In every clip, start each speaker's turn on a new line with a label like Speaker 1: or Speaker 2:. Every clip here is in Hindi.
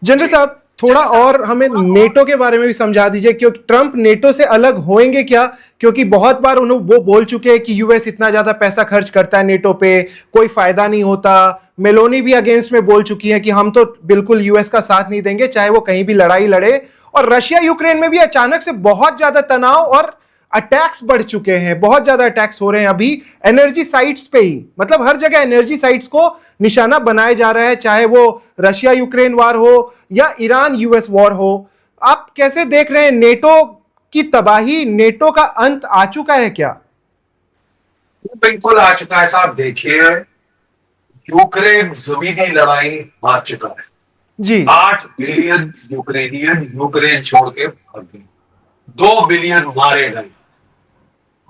Speaker 1: जनरल साहब, थोड़ा और हमें नेटो के बारे में भी समझा दीजिए, क्योंकि ट्रंप नेटो से अलग होंगे क्या? क्योंकि बहुत बार उन्होंने वो बोल चुके हैं कि यूएस इतना ज्यादा पैसा खर्च करता है नेटो पे, कोई फायदा नहीं होता। मेलोनी भी अगेंस्ट में बोल चुकी है कि हम तो बिल्कुल यूएस का साथ नहीं देंगे, चाहे वो कहीं भी लड़ाई लड़े। और रशिया यूक्रेन में भी अचानक से बहुत ज्यादा तनाव और अटैक्स बढ़ चुके हैं, बहुत ज्यादा अटैक्स हो रहे हैं अभी एनर्जी साइट्स पे ही। मतलब हर जगह एनर्जी साइट्स को निशाना बनाया जा रहा है, चाहे वो रशिया यूक्रेन वार हो या ईरान यूएस वॉर हो। आप कैसे देख रहे हैं नेटो की तबाही? नेटो का अंत आ चुका है क्या?
Speaker 2: बिल्कुल आ चुका है साहब। देखिए, यूक्रेन जमीनी लड़ाई हार चुका है।
Speaker 1: जी
Speaker 2: 8 बिलियन यूक्रेनियन यूक्रेन छोड़ के भाग गए, 2 बिलियन मारे गए,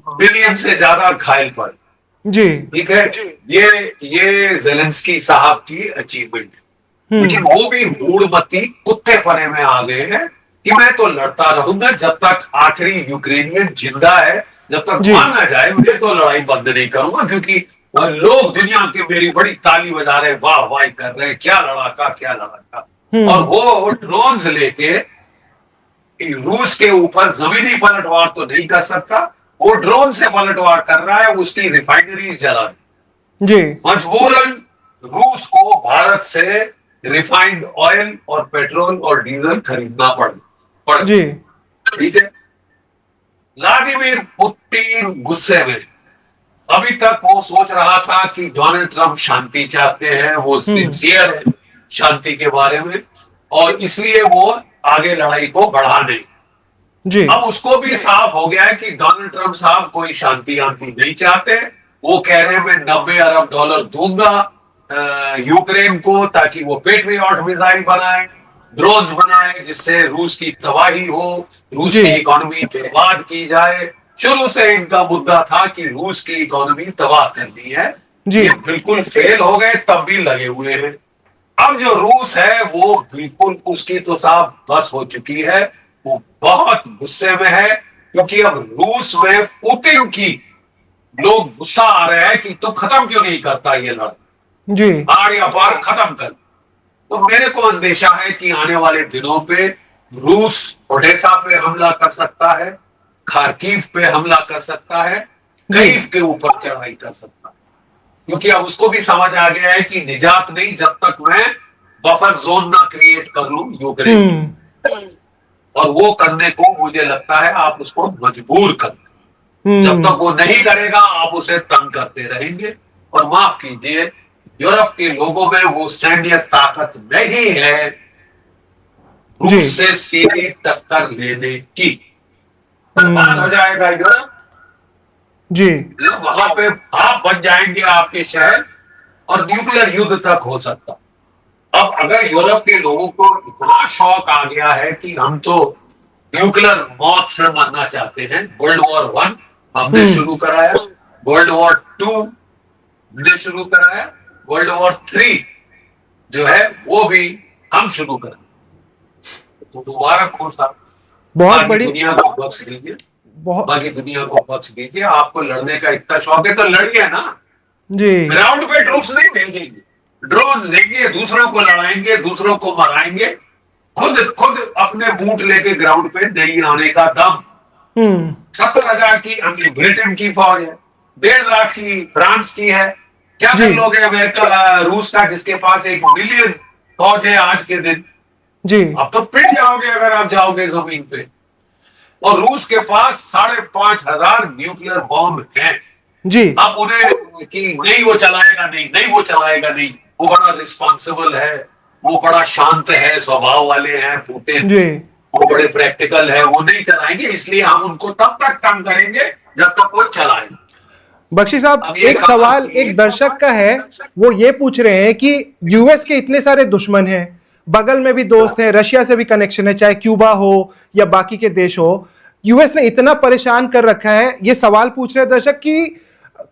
Speaker 2: बिलियन से ज्यादा घायल पड़े।
Speaker 1: जी।
Speaker 2: ठीक है, ये जेलेंस्की साहब की अचीवमेंट है। लेकिन वो भी मूढ़मती कुत्ते पने में आ गए हैं कि मैं तो लड़ता रहूंगा जब तक आखिरी यूक्रेनियन जिंदा है, जब तक
Speaker 1: जी।
Speaker 2: माना जाए मैं तो लड़ाई बंद नहीं करूंगा। क्योंकि लोग दुनिया की मेरी बड़ी ताली बजा रहे, वाह वाह कर रहे, क्या लड़ाका क्या लड़ाका। और वो ड्रोन्स लेके रूस के ऊपर जमीनी पलटवार तो नहीं कर सकता, वो ड्रोन से पलटवार कर रहा है, उसकी रिफाइनरी जला दी।
Speaker 1: जी।
Speaker 2: मजबूरन रूस को भारत से रिफाइंड ऑयल और पेट्रोल और डीजल खरीदना पड़
Speaker 1: जी।
Speaker 2: ठीक है। व्लादिमीर पुतिन गुस्से में, अभी तक वो सोच रहा था कि डोनाल्ड ट्रंप शांति चाहते हैं, वो सिंसियर है शांति के बारे में, और इसलिए वो आगे लड़ाई को बढ़ा नहीं।
Speaker 1: जी।
Speaker 2: अब उसको भी साफ हो गया है कि डोनाल्ड ट्रंप साहब कोई शांति आंति नहीं चाहते। वो कह रहे हैं मैं $90 अरब दूंगा यूक्रेन को, ताकि वो पेट्रियट मिसाइल बनाए, ड्रोन्स बनाए, जिससे रूस की तबाही हो, रूस की इकोनॉमी बर्बाद की जाए। शुरू से इनका मुद्दा था कि रूस की इकोनॉमी तबाह करनी है। ये बिल्कुल फेल हो गए, तब भी लगे हुए हैं। अब जो रूस है वो बिल्कुल, उसकी तो साफ बस हो चुकी है, वो बहुत गुस्से में है। क्योंकि अब रूस में पुतिन की लोग गुस्सा आ रहे हैं कि तू खत्म क्यों नहीं करता ये लड़ाई,
Speaker 1: जी।
Speaker 2: आड़ या पार खत्म कर। तो मेरे को अंदेशा है कि आने वाले दिनों पे रूस ओडेसा पे हमला कर सकता है, खार्किव पे हमला कर सकता है, कीव के ऊपर चढ़ाई कर सकता है। क्योंकि अब उसको भी समझ आ गया है कि निजात नहीं जब तक मैं बफर जोन ना क्रिएट कर लूं यूक्रेन। और वो करने को मुझे लगता है आप उसको मजबूर कर, जब तक वो नहीं करेगा आप उसे तंग करते रहेंगे। और माफ कीजिए, यूरोप के लोगों में वो सैन्य ताकत नहीं है रूस से सीधी टक्कर लेने की। बर्बाद हो जाएगा यूरोप
Speaker 1: जी।
Speaker 2: वहां पे भाप बन जाएंगे आपके शहर, और न्यूक्लियर युद्ध तक हो सकता। अब अगर यूरोप के लोगों को इतना शौक आ गया है कि हम तो न्यूक्लियर मौत से मरना चाहते हैं, वर्ल्ड वॉर 1 हमने शुरू कराया, वर्ल्ड वॉर 2 हमने शुरू कराया, वर्ल्ड वॉर 3 जो है वो भी हम शुरू करें, तो दोबारा कौन सा?
Speaker 1: बहुत बड़ी
Speaker 2: दुनिया को बख्श दीजिए, बाकी दुनिया को बख्श दीजिए। आपको लड़ने का इतना शौक है तो लड़िए ना
Speaker 1: जी।
Speaker 2: ग्राउंड पे ट्रूप्स नहीं भेजेंगे, ड्रोन्स देंगे, दूसरों को लड़ाएंगे, दूसरों को मराएंगे, खुद अपने बूट लेके ग्राउंड पे नहीं आने का दम। 70,000 की ब्रिटेन की फौज है, 1.5 लाख की फ्रांस की है। क्या कर लोगे अमेरिका रूस का, जिसके पास 1 मिलियन फौज है आज के दिन?
Speaker 1: जी।
Speaker 2: अब तो पिट जाओगे अगर आप जाओगे जमीन पे। और रूस के पास 5,500 न्यूक्लियर बॉम्ब हैं
Speaker 1: जी।
Speaker 2: अब उन्हें कि नहीं वो चलाएगा नहीं वो चलाएगा नहीं, वो बड़ा रिस्पॉन्सिबल है, वो बड़ा शांत है, स्वभाव वाले हैं पुतिन, वो बड़े प्रैक्टिकल है, वो नहीं चलाएंगे, इसलिए हम उनको तब तक तंग करेंगे जब तक वो चलाएंगे।
Speaker 1: बख्शी साहब, एक सवाल एक दर्शक का है, वो ये पूछ रहे हैं कि यूएस के इतने सारे दुश्मन हैं, बगल में भी दोस्त हैं, रशिया से भी कनेक्शन है, चाहे क्यूबा हो या बाकी के देश हो, यूएस ने इतना परेशान कर रखा है। ये सवाल पूछ रहे दर्शक कि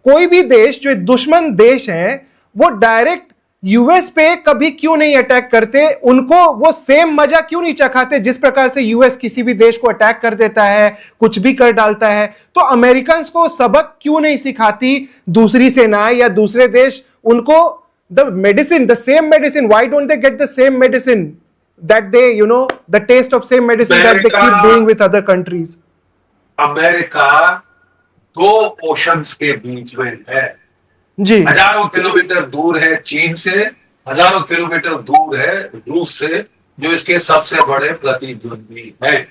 Speaker 1: कोई भी देश जो दुश्मन देश है वो डायरेक्ट यूएस पे कभी क्यों नहीं अटैक करते? उनको वो सेम मजा क्यों नहीं चखाते जिस प्रकार से यूएस किसी भी देश को अटैक कर देता है, कुछ भी कर डालता है? तो अमेरिकन को सबक क्यों नहीं सिखाती दूसरी सेनाएं या दूसरे देश उनको the medicine, the same medicine? Why don't they get the same medicine that they, the taste of same medicine that they keep doing with other countries.
Speaker 2: America 2 oceans के बीच में है,
Speaker 1: जी
Speaker 2: हजारों किलोमीटर दूर है चीन से, हजारों किलोमीटर दूर है रूस से, जो इसके सबसे बड़े प्रतिद्वंदी हैं।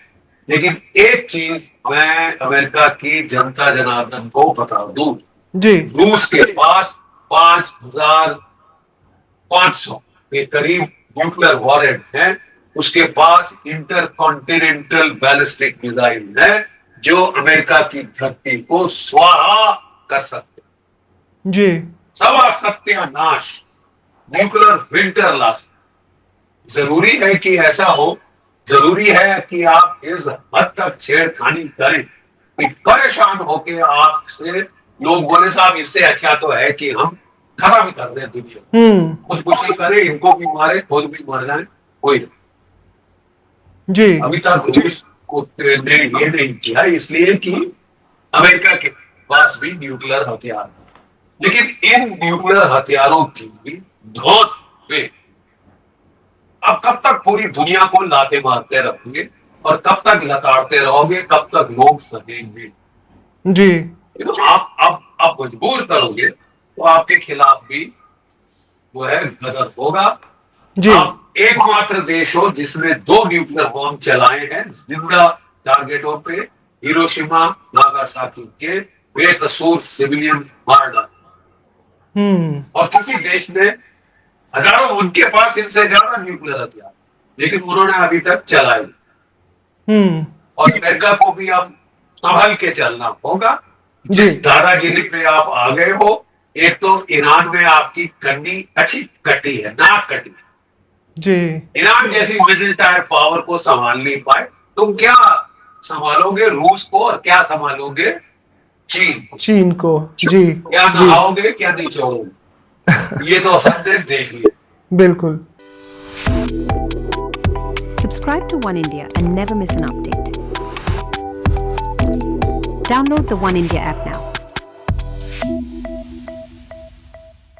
Speaker 2: लेकिन एक चीज मैं अमेरिका की जनता जनार्दन को बता दूं,
Speaker 1: जी
Speaker 2: रूस के पास 5,500 के करीब न्यूक्लियर वॉरहेड हैं, उसके पास इंटरकॉन्टिनेंटल बैलिस्टिक मिसाइल है जो अमेरिका की धरती को स्वाहा कर सकते,
Speaker 1: जी
Speaker 2: सवा सत्यानाश, न्यूक्लियर विंटर ला सकते। जरूरी है कि ऐसा हो, जरूरी है कि आप इस हद तक छेड़खानी करें कि परेशान होके आपसे लोग बोले साहब इससे अच्छा तो है कि हम खत्म कर दें दुनिया, खुदकुशी करें, इनको भी मारे, खुद भी मर जाए, कोई नहीं।
Speaker 1: जी
Speaker 2: अभी तक रूस को ने ये नहीं किया, इसलिए कि अमेरिका के पास भी न्यूक्लियर हथियार, लेकिन इन न्यूक्लियर हथियारों की धौंस पे अब कब तक पूरी दुनिया को लाते मारते रहोगे और कब तक लताड़ते रहोगे, कब तक लोग सहेंगे?
Speaker 1: जी
Speaker 2: आप मजबूर करोगे तो आपके खिलाफ भी वो है गदर होगा।
Speaker 1: जी
Speaker 2: आप एकमात्र देश हो जिसने 2 न्यूक्लियर बॉम्ब चलाए हैं जिंदा टारगेटों पे, हिरोशिमा नागासाकी के बेकसूर सिविलियन मार डाले, और किसी देश ने हजारों, उनके पास इनसे ज्यादा न्यूक्लियर हथियार, लेकिन उन्होंने अभी तक चलाए। और अमेरिका को भी अब संभल के चलना होगा। जिस दादागिरी पे आप आ गए हो, एक तो ईरान में आपकी कंडी अच्छी कटी है, नाक कटी है,
Speaker 1: जी
Speaker 2: ईरान जैसी मिडिल टायर पावर को संभाल नहीं पाए, तुम क्या संभालोगे रूस को और क्या संभालोगे चीन को?
Speaker 1: जी
Speaker 2: क्या नहाओगे, क्या नहीं छोड़ोगे? ये तो सबने देख लिया।
Speaker 1: बिल्कुल।
Speaker 3: Subscribe to One India and never miss an update. Download the One India app now.